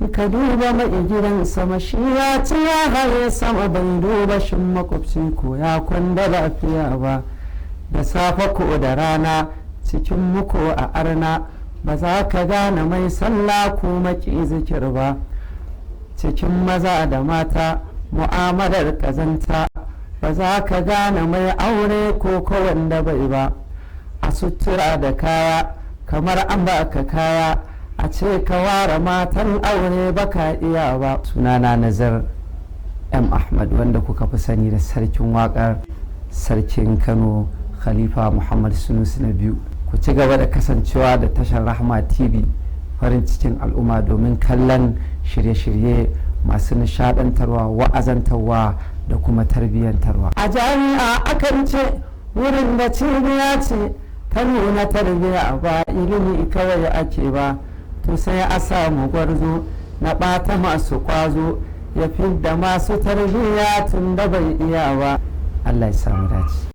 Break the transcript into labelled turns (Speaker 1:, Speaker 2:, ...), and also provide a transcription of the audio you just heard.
Speaker 1: ka duba mai gidan sama shi ya ci ya haye sama bai duba shin makwabci ko ya kwanda lafiya ba. Da safe ko da rana cikin muku a arna ba za ka gane mai sallah ko maki zikir ba. Cikin maza da mata mu'amalar kazanta ba za ka gane mai aure ko wanda bai ba. A sutura da kaya kamar an baka kaya a ce ka ware matan aure baka iya ba. Sunana Nazar M. Ahmad wanda kuka fi sani da sarkin waƙar sarkin Kano Khalifa Muhammad Sunusi na biyu. Ku ci gaba da kasancewa da tashar Rahma TV farin cikin al'umma domin kallon shirye-shirye masu nishadantarwa, wa'azantarwa da kuma tarbiyyantarwa. A jami'a akan ce wurin da cibiya ce ta nuna tarbiyya ba ilimi kawai ake ba. To sai a samu gwarzo na ɓata masu ƙwazo ya fidda masu tarbiyya tun da bai iya ba. Allah ya samu dace.